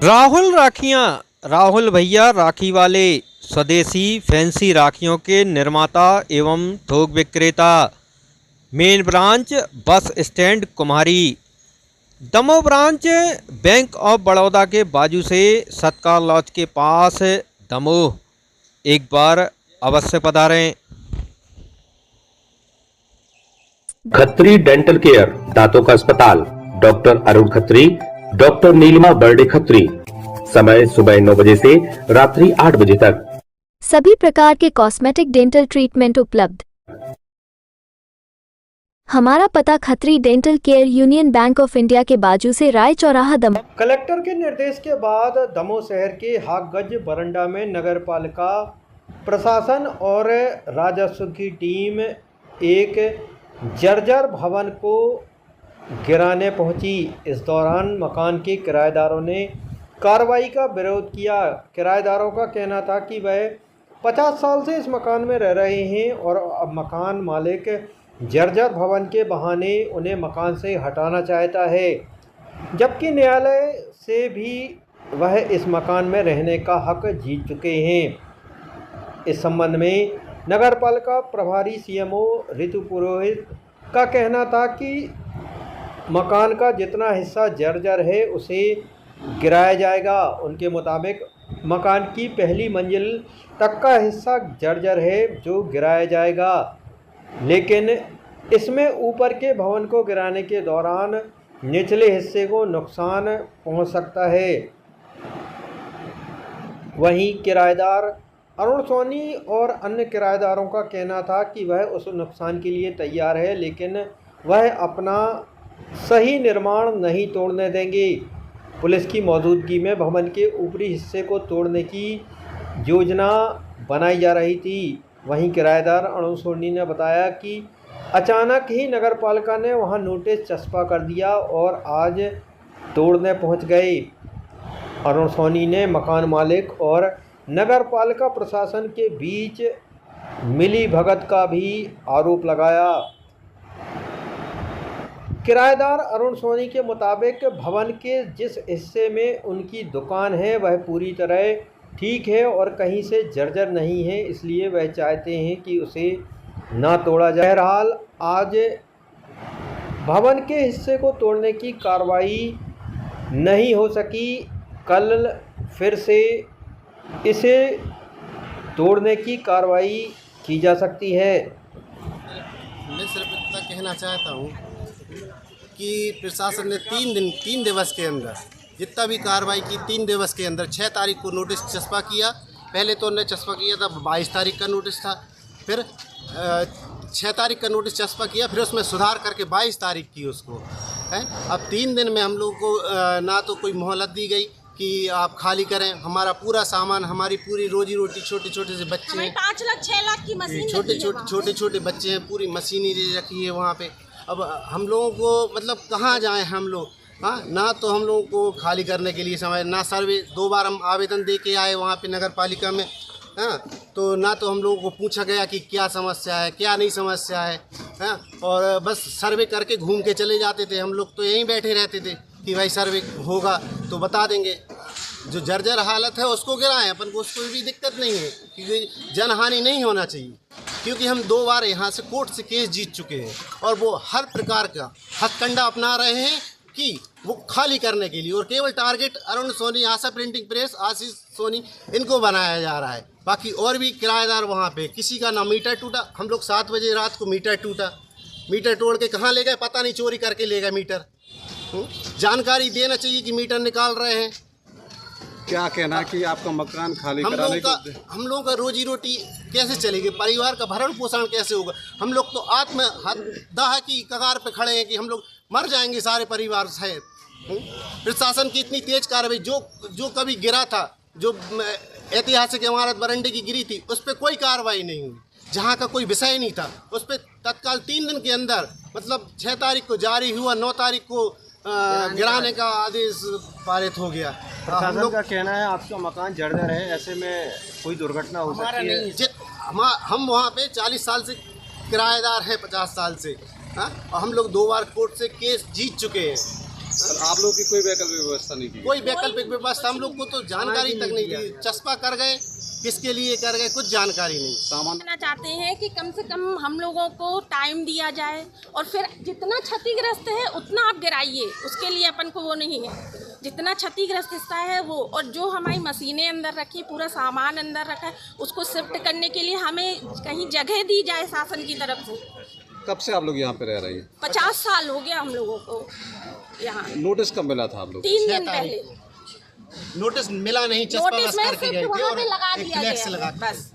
राहुल भैया राखी वाले स्वदेशी फैंसी राखियों के निर्माता एवं थोक विक्रेता। Main branch bus stand Kumhari. Damoh branch bank of Baroda के बाजू से सत्कार लॉज के पास दमोह। एक बार अवश्य पधारें। खत्री डेंटल केयर, दांतों का अस्पताल, डॉक्टर अरुण खत्री, डॉक्टर नीलिमा बर्डे खत्री। समय सुबह 9 बजे से रात्रि 8 बजे तक। सभी प्रकार के कॉस्मेटिक डेंटल ट्रीटमेंट उपलब्ध। हमारा पता Khatri dental care, union bank of India के बाजू से, राय चौराहा, दमोह। कलेक्टर के निर्देश के बाद दमोह शहर के हाकगंज बरंडा में नगर पालिका प्रशासन और राजस्व की टीम एक जर्जर भवन को गिराने पहुंची। इस दौरान मकान के किराएदारों ने कार्रवाई का विरोध किया। किराएदारों का कहना था कि वह 50 साल से इस मकान में रह रहे हैं और अब मकान मालिक जर्जर भवन के बहाने उन्हें मकान से हटाना चाहता है, जबकि न्यायालय से भी वह इस मकान में रहने का हक जीत चुके हैं। इस संबंध में नगरपालिका प्रभारी सीएमओ ऋतु पुरोहित का कहना था कि मकान का जितना हिस्सा जर्जर है उसे गिराया जाएगा। उनके मुताबिक मकान की पहली मंजिल तक का हिस्सा जर्जर है जो गिराया जाएगा, लेकिन इसमें ऊपर के भवन को गिराने के दौरान निचले हिस्से को नुकसान पहुंच सकता है। वहीं किराएदार अरुण सोनी और अन्य किराएदारों का कहना था कि वह उस नुकसान के लिए तैयार है, लेकिन वह अपना सही निर्माण नहीं तोड़ने देंगे। पुलिस की मौजूदगी में भवन के ऊपरी हिस्से को तोड़ने की योजना बनाई जा रही थी। वहीं किराएदार अरुण सोनी ने बताया कि अचानक ही नगरपालिका ने वहां नोटिस चस्पा कर दिया और आज तोड़ने पहुंच गए। अरुण सोनी ने मकान मालिक और नगरपालिका प्रशासन के बीच मिली भगत का भी आरोप लगाया। किराएदार अरुण सोनी के मुताबिक भवन के जिस हिस्से में उनकी दुकान है वह पूरी तरह ठीक है और कहीं से जर्जर नहीं है, इसलिए वह चाहते हैं कि उसे ना तोड़ा जाए। बहरहाल आज भवन के हिस्से को तोड़ने की कार्रवाई नहीं हो सकी। कल फिर से इसे तोड़ने की कार्रवाई की जा सकती है। मैं सिर्फ इतना कहना चाहता हूँ कि प्रशासन ने 3 दिवस के अंदर जितना भी कार्रवाई की, 3 दिवस के अंदर 6 तारीख को नोटिस चस्पा किया। पहले तो उन्होंने चस्पा किया था 22 तारीख का नोटिस था, फिर 6 तारीख का नोटिस चस्पा किया, फिर उसमें सुधार करके 22 तारीख की उसको है। अब 3 दिन में हम लोगों को ना तो कोई मोहलत दी गई कि आप खाली करें। हमारा पूरा सामान, हमारी पूरी रोजी रोटी, छोटे छोटे से बच्चे हैं, 5 लाख 6 लाख की मशीन, छोटे छोटे बच्चे हैं, पूरी मशीनरी रखी है वहाँ पे। अब हम लोगों को मतलब कहाँ जाएं हम लोग? हाँ, ना तो हम लोगों को खाली करने के लिए समय, ना सर्वे 2 बार हम आवेदन दे के आए वहाँ पे नगर पालिका में। हाँ, तो ना तो हम लोगों को पूछा गया कि क्या समस्या है, क्या नहीं समस्या है। हाँ, और बस सर्वे करके घूम के चले जाते थे। हम लोग तो यहीं बैठे रहते थे कि भाई सर्वे होगा तो बता देंगे। जो जर्जर हालत है उसको गिराएं, अपन को उसको भी दिक्कत नहीं है, क्योंकि जनहानि नहीं होना चाहिए। क्योंकि हम 2 बार यहाँ से कोर्ट से केस जीत चुके हैं और वो हर प्रकार का हथकंडा अपना रहे हैं कि वो खाली करने के लिए, और केवल टारगेट अरुण सोनी, आशा प्रिंटिंग प्रेस, आशीष सोनी, इनको बनाया जा रहा है। बाकी और भी किराएदार वहाँ पे किसी का ना मीटर टूटा। हम लोग 7 बजे रात को मीटर टूटा, मीटर तोड़ के कहाँ ले गए पता नहीं, चोरी करके ले गए मीटर। जानकारी देना चाहिए कि मीटर निकाल रहे हैं। क्या कहना कि आपका मकान खाली कराने का हम लोगों का रोजी रोटी कैसे चलेगी, परिवार का भरण पोषण कैसे होगा? हम लोग तो आत्महत्या की कगार पे खड़े हैं कि हम लोग मर जाएंगे सारे परिवार से। प्रशासन की इतनी तेज कार्रवाई, जो कभी गिरा था, जो ऐतिहासिक इमारत बरंडे की गिरी थी, उस पर कोई कार्रवाई नहीं हुई। जहाँ का कोई विषय नहीं था उस पर तत्काल 3 दिन के अंदर, मतलब 6 तारीख को जारी हुआ, 9 तारीख को गिराने का आदेश पारित हो गया। प्रशासन का कहना है आपका मकान जर्जर है, ऐसे में कोई दुर्घटना हो सकती है। हम वहाँ पे 40 साल से किराएदार हैं, 50 साल से। हाँ, और हम लोग 2 बार कोर्ट से केस जीत चुके हैं। और आप लोग की कोई वैकल्पिक व्यवस्था नहीं की? कोई वैकल्पिक व्यवस्था हम लोग को तो जानकारी तक नहीं थी। चस्पा कर गए, किसके लिए कर गए, कुछ जानकारी नहीं। सामान कहना चाहते हैं कि कम से कम हम लोगों को टाइम दिया जाए और फिर जितना क्षतिग्रस्त है उतना आप गिराइए, उसके लिए अपन को वो नहीं है। जितना क्षतिग्रस्त हिस्सा है वो, और जो हमारी मशीनें अंदर रखी, पूरा सामान अंदर रखा है, उसको शिफ्ट करने के लिए हमें कहीं जगह दी जाए शासन की तरफ से। कब से आप लोग यहाँ पे रह रही हैं? 50 साल हो गया हम लोगों को यहाँ। नोटिस कब मिला था आप लोग? 3 दिन पहले नोटिस मिला नहीं, चस्पा नोटिस बस में करके गए सिर्फ थे वहाँ और पे लगा एक दिया फ्लैक्स गया लगा है, बस।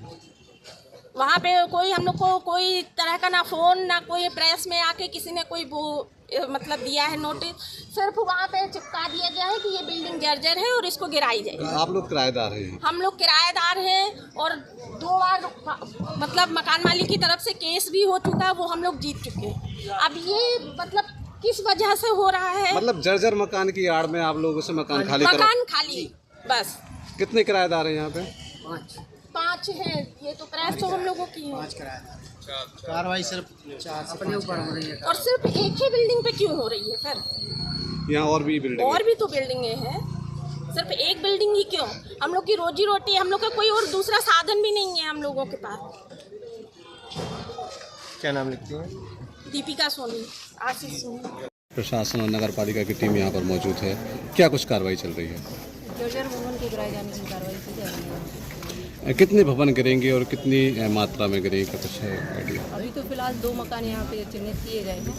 वहाँ पे कोई हम लोग को कोई तरह का ना फोन ना कोई प्रेस में आके किसी ने कोई वो मतलब दिया है नोटिस। सिर्फ वहाँ पे चिपका दिया गया है कि ये बिल्डिंग जर्जर है और इसको गिराई जाए। आप लोग किराएदार हैं? हम लोग किराएदार हैं और 2 बार मतलब मकान मालिक की तरफ से केस भी हो चुका है, वो हम लोग जीत चुके हैं। अब ये मतलब किस वजह से हो रहा है? मतलब जर्जर मकान की आड़ में आप लोगों से मकान खाली करा? मकान खाली, बस। कितने किराएदार हैं यहाँ पे? 5 है, ये तो प्रेस तो हम लोगों की है। कार्रवाई सिर्फ 4 अपने ऊपर हो रही है। और सिर्फ एक ही बिल्डिंग पे क्यों हो रही है फिर? यहाँ और भी बिल्डिंग और भी तो बिल्डिंगें हैं, सिर्फ एक बिल्डिंग ही क्यों? हम लोग की रोजी रोटी, हम लोग का कोई और दूसरा साधन भी नहीं है हम लोगों के पास। क्या नाम लिखती हैं? दीपिका सोनी, आशीष सोनी। प्रशासन और नगर पालिका की टीम यहाँ पर मौजूद है, क्या कुछ कार्रवाई चल रही है? जर्जर भवन को गिराए जाने की कार्रवाई की जा रही है। कितने भवन गिरेंगे और कितनी मात्रा में गिरेंगे, का कुछ है आइडिया? अभी तो फिलहाल 2 मकान यहाँ पे चिन्हित किए गए हैं,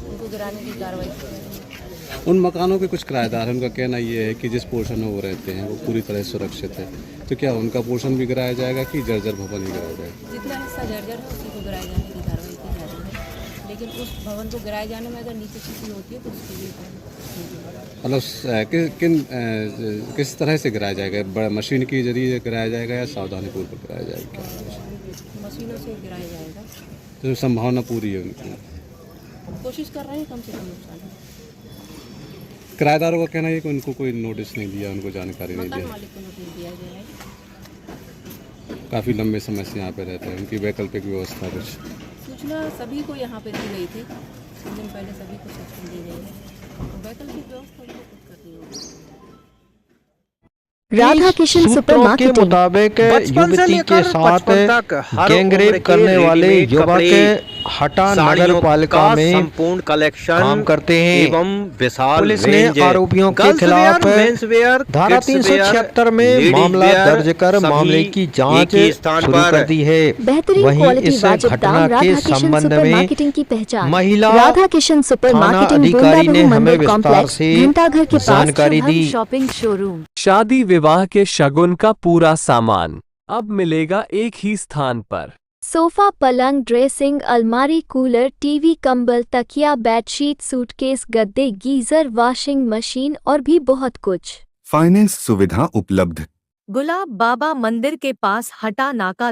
उनको गिराने की कार्रवाई की जा रही है। उन मकानों के कुछ किराएदार हैं, उनका कहना ये है कि जिस पोर्शन में वो रहते हैं वो पूरी तरह सुरक्षित है, तो क्या उनका पोर्शन भी गिराया जाएगा कि जर्जर भवन ही गिराया जाएगा? जितना हिस्सा जर्जर है उसी को गिराए जाने की कार्रवाई की जा रही है, लेकिन उस भवन को गिराए जाने में अगर नीचे किसी होती है तो उसके लिए मतलब किस तरह से गिराया जाएगा? बड़ा मशीन के जरिए गिराया जाएगा या सावधानीपूर्वक गिराया जाएगा? मशीनों से गिराया जाएगा। तो संभावना पूरी है उनकी? कोशिश कर रहे हैं कम से कम नुकसान। किराएदारों का कहना है कि उनको कोई नोटिस नहीं दिया, उनको जानकारी नहीं मकान दी। मालिक को नोटिस दिया गया है। काफ़ी लंबे समय से यहाँ पे रहते हैं, उनकी वैकल्पिक व्यवस्था कुछ? सूचना सभी को यहाँ पे दी गई थी, 3 दिन पहले सभी को सूचना दी गई है, तो वैकल्पिक व्यवस्था उनको कुछ करनी होगी। राधा किशन सूत्रों के सुपरमार्केटिंग। मुताबिक युवती के साथ गैंगरेप करने वाले युवक हटा नगर पालिका में संपूर्ण कलेक्शन काम करते हैं एवं विशाल पुलिस ने रेंज आरोपियों के खिलाफ धारा 376 में मामला दर्ज कर मामले की जांच शुरू कर दी है। बेहतरीन वहीं क्वालिटी इस वाजिब घटना दाम। के राधा किशन संबंध सुपर में मार्केटिंग की पहचान। महिला राधा किशन सुपर थाना मार्केटिंग अधिकारी ने गोंदा हमें मंदिर विस्तार कॉम्प्लेक्स से घंटाघर के पास जानकारी शुभम दी। Shopping showroom. शादी विवाह के शगुन का पूरा सामान अब मिलेगा एक ही स्थान पर। सोफा, पलंग, ड्रेसिंग, अलमारी, कूलर, टीवी, कंबल, तकिया, बेडशीट, सूटकेस, गद्दे, गीजर, वॉशिंग मशीन और भी बहुत कुछ। फाइनेंस सुविधा उपलब्ध। गुलाब बाबा मंदिर के पास हटा नाका।